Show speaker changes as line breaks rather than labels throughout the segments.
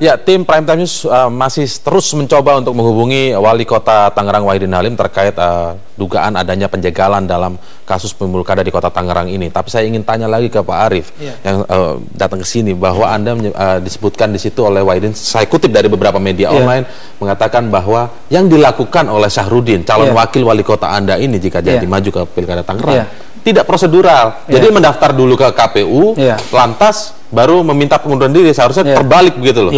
Ya, tim Prime Time News masih terus mencoba untuk menghubungi Wali Kota Tangerang Wahidin Halim terkait dugaan adanya penjagalan dalam kasus pemilu kada di Kota Tangerang ini. Tapi saya ingin tanya lagi ke Pak Arief yang datang ke sini bahwa Anda disebutkan di situ oleh Wahidin, saya kutip dari beberapa media online mengatakan bahwa yang dilakukan oleh Syahrudin, calon wakil wali kota Anda ini jika jadi maju ke Pilkada Tangerang, tidak prosedural. Jadi mendaftar dulu ke KPU, lantas baru meminta pengunduran diri, seharusnya terbalik begitu loh.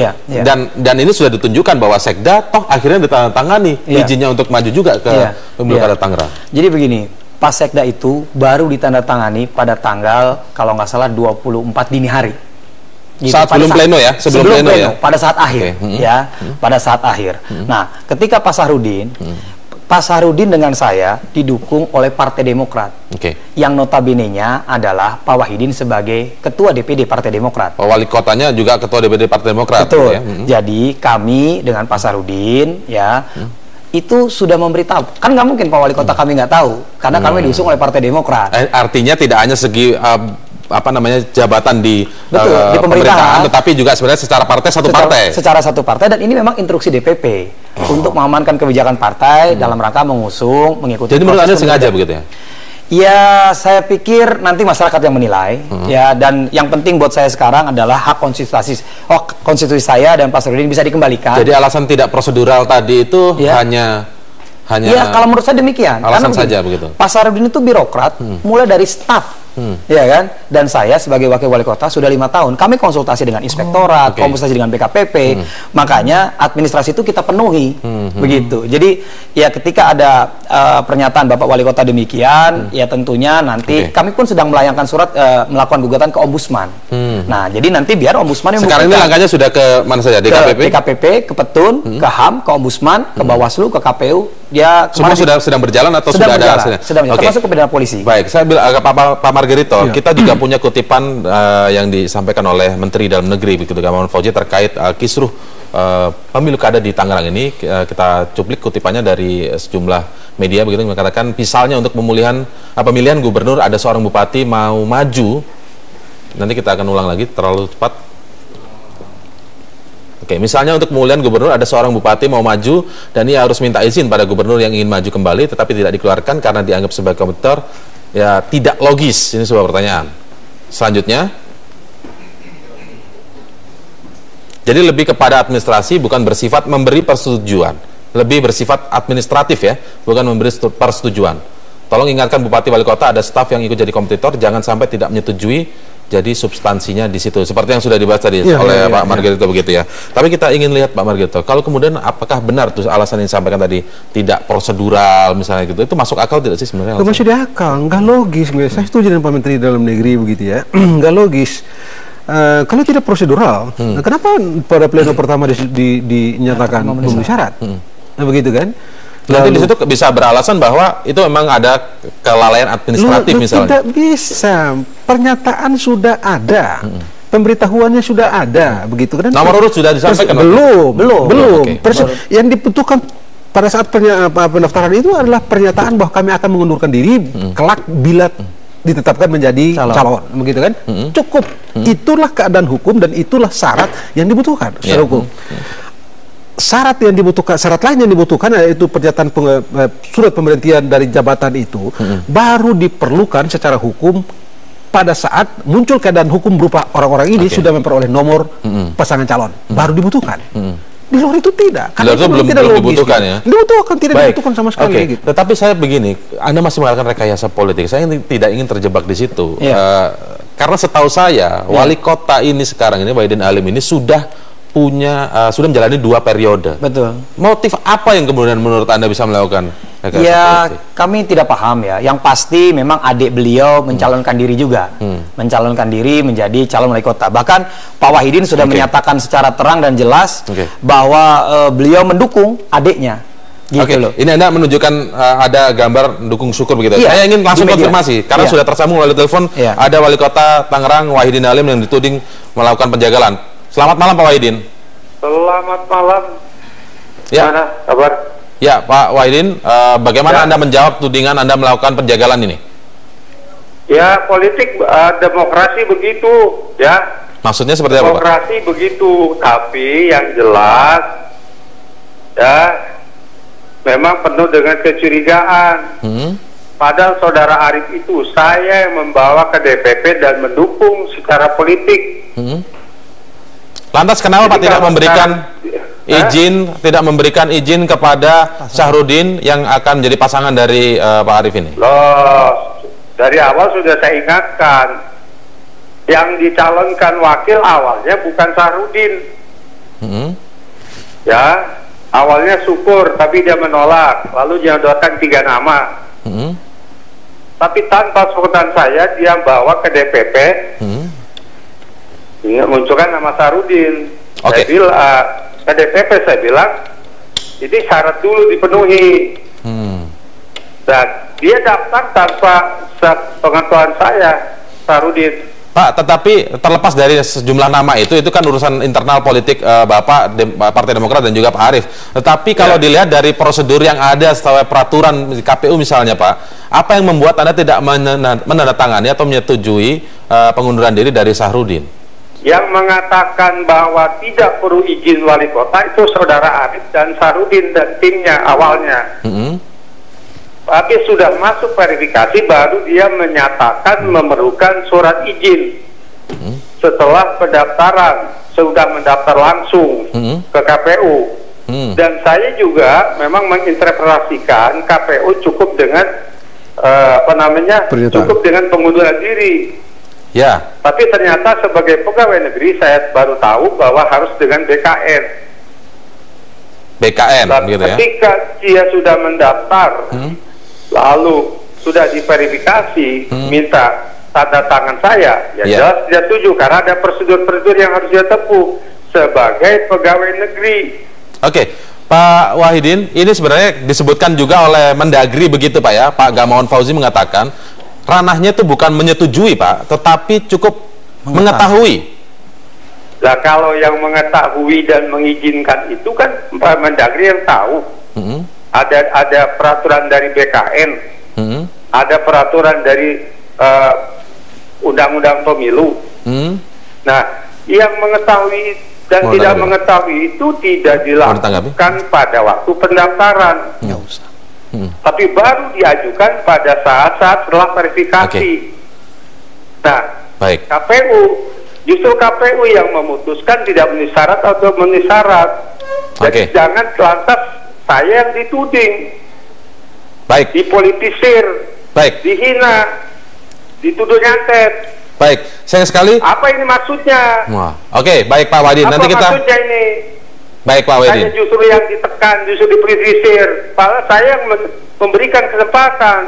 Dan ini sudah ditunjukkan bahwa Sekda toh akhirnya ditandatangani izinnya untuk maju juga ke Pilkada Tangerang.
Jadi begini, pas Sekda itu baru ditandatangani pada tanggal kalau nggak salah 24 dini hari. Gitu.
Saat sebelum pleno ya, sebelum pleno ya.
Pada saat akhir pada saat akhir. Nah, ketika Pak Syahrudin dengan saya didukung oleh Partai Demokrat, yang notabene-nya adalah Pak Wahidin sebagai Ketua DPD Partai Demokrat.
Wali kotanya juga Ketua DPD Partai Demokrat.
Betul. Jadi kami dengan Pak Syahrudin itu sudah memberitahu. Kan nggak mungkin Pak Wali Kota kami nggak tahu, karena kami diusung oleh Partai Demokrat.
Artinya tidak hanya segi jabatan di pemerintahan, tetapi juga sebenarnya secara partai secara satu partai, dan ini memang instruksi DPP untuk mengamankan kebijakan partai dalam rangka mengikuti. Jadi menurut Anda sengaja begitu ya?
Ya, saya pikir nanti masyarakat yang menilai dan yang penting buat saya sekarang adalah hak konstitusi saya dan Pak Syahrudin bisa dikembalikan.
Jadi alasan tidak prosedural tadi itu hanya
kalau menurut saya demikian.
Alasan saja begitu.
Pak Syahrudin itu birokrat, mulai dari staf, ya kan? Dan saya sebagai wakil wali kota sudah 5 tahun. Kami konsultasi dengan inspektorat, konsultasi dengan BKPP. Makanya administrasi itu kita penuhi, begitu. Jadi ya ketika ada pernyataan Bapak Wali Kota demikian, ya tentunya nanti kami pun sedang melayangkan surat melakukan gugatan ke Ombudsman. Nah, jadi nanti biar Ombudsman yang
sekarang ini langkahnya sudah ke mana saja?
DKPP, ke Petun, ke HAM, ke Ombudsman, ke Bawaslu, ke KPU. Ya,
semua sedang berjalan atau sudah ada hasilnya?
Termasuk ke bidang polisi.
Baik, saya bilang Pak Margarito, kita juga punya kutipan yang disampaikan oleh Menteri Dalam Negeri begitu Gamawan Fauzi terkait kisruh pemilu kada di Tangerang ini. Kita cuplik kutipannya dari sejumlah media begitu, mengatakan misalnya untuk pemilihan gubernur ada seorang bupati mau maju. Nanti kita akan ulang lagi terlalu cepat. Misalnya untuk pemilihan gubernur ada seorang bupati mau maju dan ia harus minta izin pada gubernur yang ingin maju kembali, tetapi tidak dikeluarkan karena dianggap sebagai kompetitor. Ya, tidak logis. Ini sebuah pertanyaan. Selanjutnya, jadi lebih kepada administrasi, bukan bersifat memberi persetujuan. Lebih bersifat administratif ya, bukan memberi persetujuan. Tolong ingatkan Bupati Wali Kota ada staf yang ikut jadi kompetitor, jangan sampai tidak menyetujui. Jadi substansinya di situ, seperti yang sudah dibahas tadi oleh Pak Margarito begitu ya. Tapi kita ingin lihat Pak Margarito, kalau kemudian apakah benar tuh alasan yang disampaikan tadi tidak prosedural misalnya gitu, itu masuk akal tidak sih sebenarnya?
Masuk di akal, nggak logis. Saya setuju dengan Pak Menteri Dalam Negeri begitu ya, nggak logis. Kalau tidak prosedural, kenapa pada pleno pertama dinyatakan memenuhi syarat? Nah, begitu kan?
Nanti di situ bisa beralasan bahwa itu memang ada kelalaian administratif misalnya.
Tidak bisa. Pernyataan sudah ada. Pemberitahuannya sudah ada, begitu kan?
Nomor urut sudah disampaikan?
Belum. Yang dibutuhkan pada saat pendaftaran itu adalah pernyataan bahwa kami akan mengundurkan diri kelak bila ditetapkan menjadi calon, begitu kan? Cukup. Itulah keadaan hukum dan itulah syarat yang dibutuhkan secara hukum. Syarat lain yang dibutuhkan yaitu pernyataan surat pemberhentian dari jabatan itu baru diperlukan secara hukum pada saat muncul keadaan hukum berupa orang-orang ini sudah memperoleh nomor pasangan calon, baru dibutuhkan. Di luar itu tidak.
Karena itu belum dibutuhkan ya?
Tidak dibutuhkan sama sekali.
Gitu. Tetapi saya begini, Anda masih mengatakan rekayasa politik. Saya tidak ingin terjebak di situ. Karena setahu saya, wali kota ini sekarang ini, Wahidin Halim ini sudah menjalani 2 periode.
Betul.
Motif apa yang kemudian menurut Anda bisa melakukan?
Kami tidak paham ya. Yang pasti memang adik beliau mencalonkan diri juga. Mencalonkan diri menjadi calon wali kota. Bahkan Pak Wahidin sudah menyatakan secara terang dan jelas bahwa beliau mendukung adiknya. Gitu loh. Ini
Anda menunjukkan ada gambar dukung syukur begitu. Saya ingin langsung konfirmasi karena sudah tersambung melalui telepon. Ada wali kota Tangerang Wahidin Halim yang dituding melakukan penjagalan. Selamat malam Pak Wahidin.
Selamat malam.
Ya.
Mana kabar?
Ya Pak Wahidin, bagaimana Anda menjawab tudingan Anda melakukan penjagalan ini?
Ya politik demokrasi begitu ya.
Maksudnya seperti apa, Pak?
Demokrasi begitu, tapi yang jelas ya memang penuh dengan kecurigaan. Padahal saudara Arief itu saya yang membawa ke DPP dan mendukung secara politik.
Lantas kenapa Pak tidak memberikan tidak memberikan izin kepada Syahrudin yang akan menjadi pasangan dari Pak Arief ini?
Loh, dari awal sudah saya ingatkan. Yang dicalonkan wakil awalnya bukan Syahrudin. Ya, awalnya Syukur, tapi dia menolak. Lalu dia menyodorkan 3 nama. Tapi tanpa sepengetahuan saya, dia bawa ke DPP. Munculkan nama Syahrudin. Saya bilang ke DPP, saya bilang ini syarat dulu dipenuhi. Dan dia daftar tanpa sepengetahuan saya, Syahrudin.
Pak, tetapi terlepas dari sejumlah nama itu kan urusan internal politik Bapak, Partai Demokrat dan juga Pak Arief. Tetapi kalau dilihat dari prosedur yang ada sesuai peraturan KPU misalnya, Pak, apa yang membuat Anda tidak menandatangani atau menyetujui pengunduran diri dari Syahrudin?
Yang mengatakan bahwa tidak perlu izin wali kota itu saudara Arief dan Syahrudin dan timnya awalnya. Tapi sudah masuk verifikasi baru dia menyatakan memerlukan surat izin setelah pendaftaran, sudah mendaftar langsung ke KPU. Dan saya juga memang menginterpretasikan KPU cukup dengan cukup dengan pengunduran diri.
Ya.
Tapi ternyata sebagai pegawai negeri saya baru tahu bahwa harus dengan BKN.
Dan
gitu ya. Ketika dia sudah mendaftar, lalu sudah diverifikasi, minta tanda tangan saya, jelas tidak setuju karena ada prosedur-prosedur yang harus dia tempuh sebagai pegawai negeri.
Oke, Pak Wahidin, ini sebenarnya disebutkan juga oleh Mendagri begitu Pak ya, Pak Gamawan Fauzi mengatakan ranahnya itu bukan menyetujui Pak, tetapi cukup mengetahui.
Nah kalau yang mengetahui dan mengizinkan itu kan Pak Mendagri yang tahu. Ada peraturan dari BKN, ada peraturan dari Undang-Undang Pemilu. Nah, yang mengetahui dan tidak mengetahui itu tidak dilakukan pada waktu pendaftaran. Tapi baru diajukan pada saat-saat setelah verifikasi. Nah, KPU, justru KPU yang memutuskan tidak memenuhi syarat atau memenuhi syarat. Jadi jangan lantas saya yang dituding, dipolitisir, dihina, dituduh nyantet.
Baik, sayang sekali.
Apa ini maksudnya?
Oke, baik Pak Wahidin. Nanti kita.
Apa maksudnya ini?
Baik Pak Wahidin.
Saya justru yang ditekan, justru dipolitisir. Padahal saya yang memberikan kesempatan.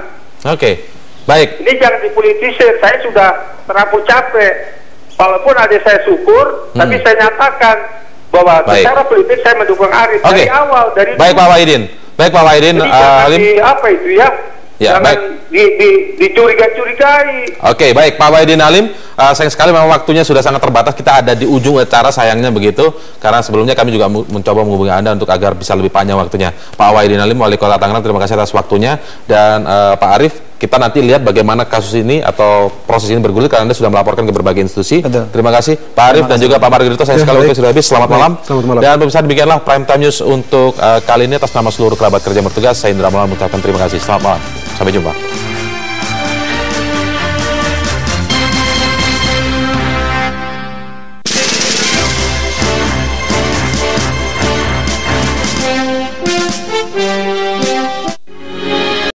Baik.
Ini jangan dipolitisir. Saya sudah terlalu capek. Walaupun ada saya Syukur, tapi saya nyatakan bahwa secara politik saya mendukung Arief dari awal, dari
Baik Pak Wahidin. Baik Pak Wahidin.
Apa itu ya? Jangan dicurigai-curigai.
Oke, baik Pak Wahidin Halim. Sayang sekali memang waktunya sudah sangat terbatas. Kita ada di ujung acara sayangnya begitu. Karena sebelumnya kami juga mencoba menghubungi Anda untuk agar bisa lebih panjang waktunya. Pak Wahidin Halim, Wali Kota Tangerang, terima kasih atas waktunya. Dan Pak Arief, kita nanti lihat bagaimana kasus ini atau proses ini bergulir karena Anda sudah melaporkan ke berbagai institusi. Terima kasih Pak Arief dan juga Pak Margarito. Sayang sekali waktu sudah habis. Selamat malam. Dan pemirsa, demikianlah Prime Time News untuk kali ini. Atas nama seluruh kerabat kerja bertugas, saya Indra Maulana mengucapkan terima kasih. Selamat malam. Sampai jumpa.